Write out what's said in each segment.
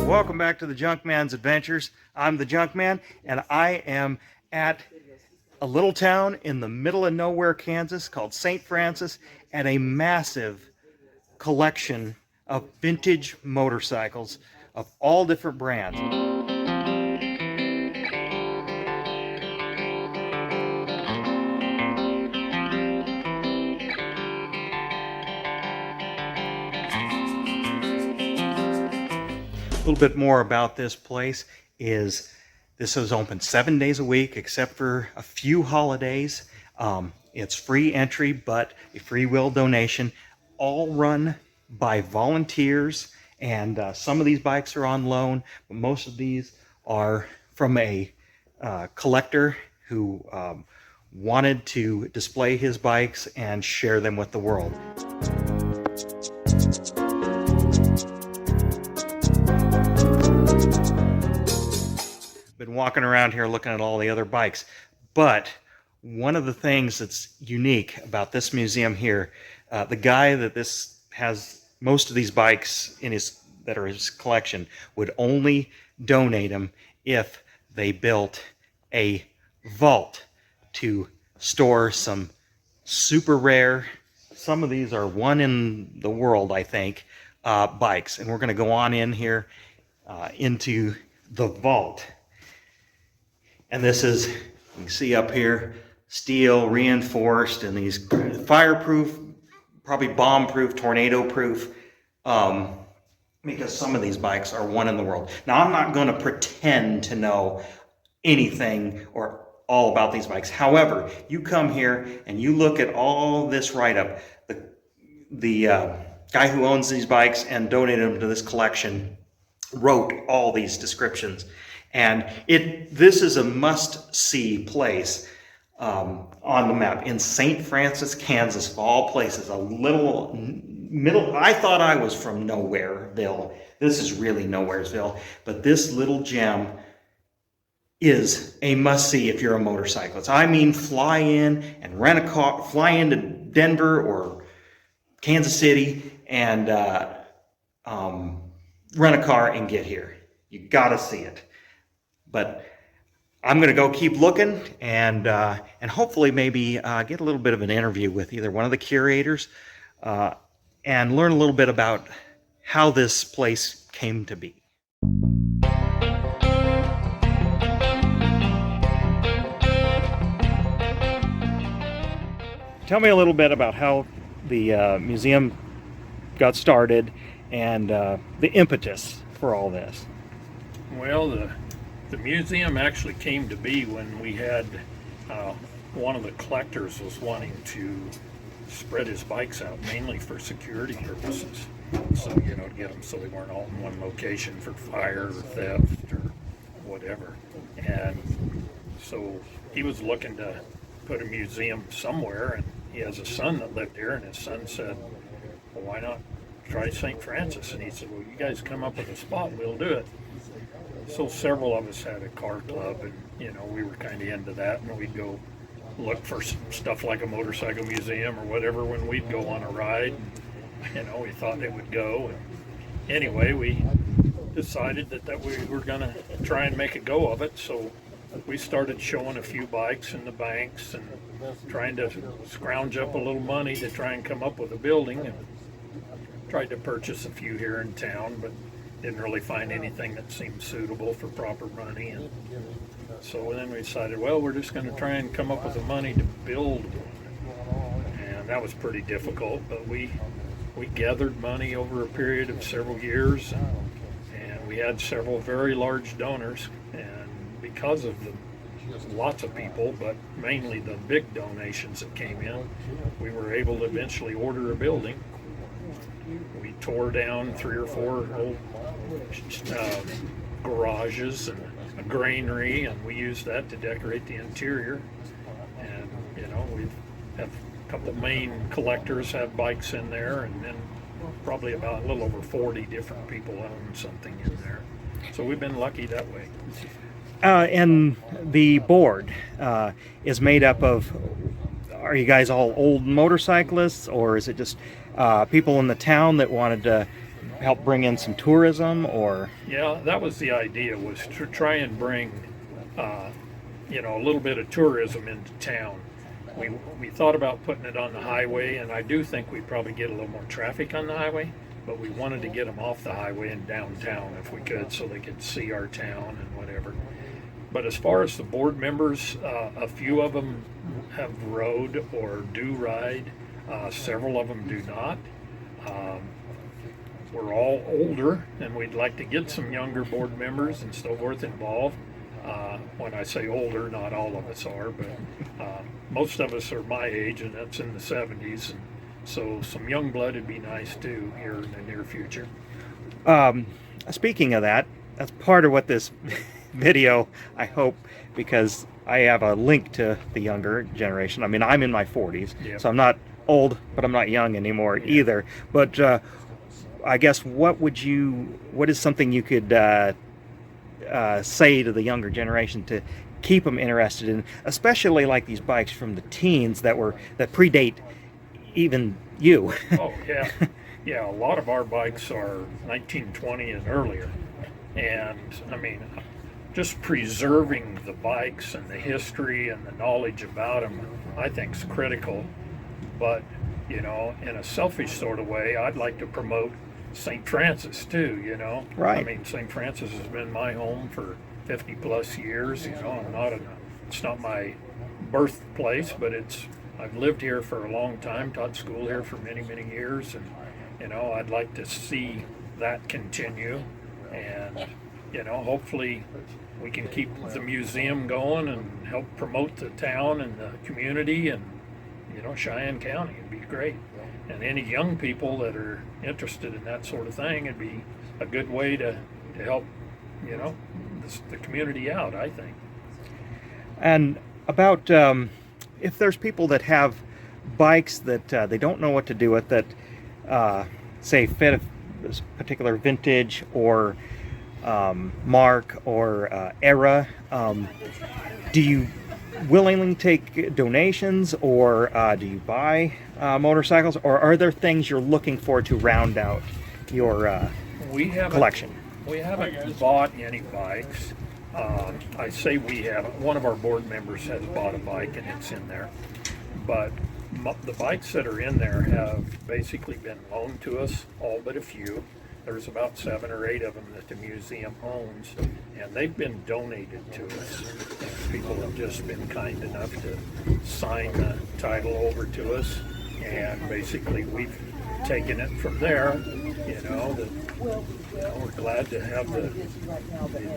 Welcome back to the Junkman's Adventures. I'm the Junkman, and I am at a little town in the middle of nowhere, Kansas, called St. Francis, at a massive collection of vintage motorcycles of all different brands. A little bit more about this place is this is open 7 days a week except for a few holidays. It's free entry but a free will donation, all run by volunteers, and some of these bikes are on loan, but most of these are from a collector who wanted to display his bikes and share them with the world. Been walking around here looking at all the other bikes, but one of the things that's unique about this museum here, the guy that this has most of these bikes in his collection would only donate them if they built a vault to store some super rare, some of these are one in the world, I think, bikes. And we're going to go on in here into the vault. And this is, you can see up here, steel reinforced, and these fireproof, probably bomb-proof, tornado-proof, because some of these bikes are one in the world. Now, I'm not going to pretend to know anything or all about these bikes. However, you come here and you look at all this write-up. The guy who owns these bikes and donated them to this collection wrote all these descriptions. And this is a must-see place on the map in St. Francis, Kansas, of all places. A little middle. I thought I was from Nowhereville. This is really Nowheresville, but this little gem is a must-see if you're a motorcyclist. I mean, fly in and rent a car, fly into Denver or Kansas City and rent a car and get here. You got to see it. But I'm going to go keep looking and hopefully maybe get a little bit of an interview with either one of the curators and learn a little bit about how this place came to be. Tell me a little bit about how the museum got started and the impetus for all this. Well, the museum actually came to be when we had one of the collectors was wanting to spread his bikes out mainly for security purposes. So, to get them so they weren't all in one location for fire or theft or whatever. And so he was looking to put a museum somewhere, and he has a son that lived here, and his son said, well, why not try St. Francis? And he said, well, you guys come up with a spot, we'll do it. So several of us had a car club, and we were kind of into that, and we'd go look for stuff like a motorcycle museum or whatever when we'd go on a ride. We thought it would go, and anyway, we decided that we were going to try and make a go of it. So we started showing a few bikes in the banks and trying to scrounge up a little money to try and come up with a building, and tried to purchase a few here in town, but didn't really find anything that seemed suitable for proper money. And so then we decided, well, we're just going to try and come up with the money to build one. And that was pretty difficult, but we gathered money over a period of several years, and we had several very large donors. And because of lots of people, but mainly the big donations that came in, we were able to eventually order a building. We tore down 3 or 4 old garages and a granary, and we used that to decorate the interior. And we have a couple main collectors have bikes in there, and then probably about a little over 40 different people own something in there. So we've been lucky that way. And the board is made up of, are you guys all old motorcyclists, or is it just people in the town that wanted to help bring in some tourism, or? Yeah, that was the idea, was to try and bring, a little bit of tourism into town. We thought about putting it on the highway, and I do think we'd probably get a little more traffic on the highway, but we wanted to get them off the highway and downtown if we could, so they could see our town and whatever. But as far as the board members, a few of them have rode or do ride. Several of them do not. We're all older, and we'd like to get some younger board members and so forth involved. When I say older, not all of us are, but most of us are my age, and that's in the 70s. And so some young blood would be nice too here in the near future. Speaking of that, that's part of what this video, I hope, because I have a link to the younger generation. I mean, I'm in my 40s, Yep. so I'm not old, but I'm not young anymore either. But I guess what is something you could say to the younger generation to keep them interested in, especially like these bikes from the teens that predate even you? Oh yeah, yeah. A lot of our bikes are 1920 and earlier, and I mean, just preserving the bikes and the history and the knowledge about them, I think, is critical. But in a selfish sort of way, I'd like to promote St. Francis too. Right. I mean, St. Francis has been my home for 50 plus years. It's not my birthplace, but I've lived here for a long time, taught school here for many, many years, and I'd like to see that continue, and hopefully we can keep the museum going and help promote the town and the community and Cheyenne County. It'd be great. And any young people that are interested in that sort of thing, it'd be a good way to help the community out, I think. And about if there's people that have bikes that they don't know what to do with, that say fit this particular vintage or mark or era, do you willingly take donations, or do you buy motorcycles, or are there things you're looking for to round out your collection? We haven't bought any bikes. I say we haven't. One of our board members has bought a bike, and it's in there. But the bikes that are in there have basically been loaned to us, all but a few. There's about 7 or 8 of them that the museum owns, and they've been donated to us. And people have just been kind enough to sign the title over to us, and basically we've taken it from there. We're glad to have the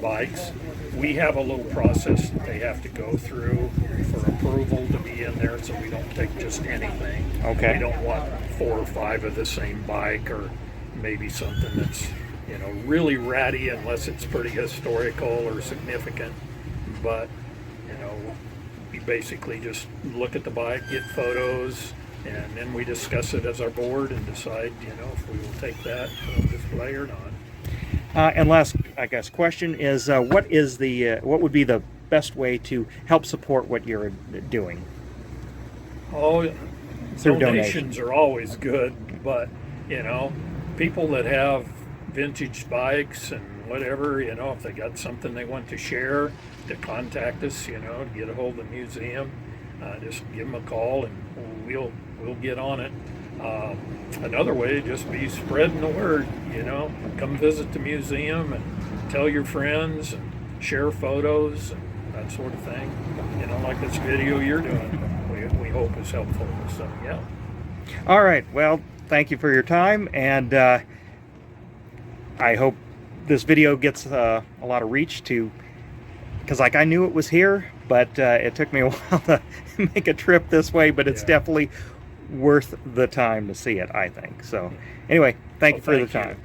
bikes. We have a little process that they have to go through for approval to be in there, so we don't take just anything. Okay. We don't want 4 or 5 of the same bike, or maybe something that's really ratty, unless it's pretty historical or significant. But we basically just look at the bike, get photos, and then we discuss it as our board and decide if we will take that display or not. And last, I guess, question is what would be the best way to help support what you're doing? Oh, Through donations are always good, but people that have vintage bikes and whatever, if they got something they want to share, to contact us, to get a hold of the museum, just give them a call and we'll get on it. Another way would just be spreading the word, come visit the museum and tell your friends and share photos and that sort of thing. Like this video you're doing, we hope is helpful. So, yeah. All right. Well, thank you for your time, and I hope this video gets a lot of reach because I knew it was here, but it took me a while to make a trip this way, but it's definitely worth the time to see it, I think. So anyway, thank you for the time.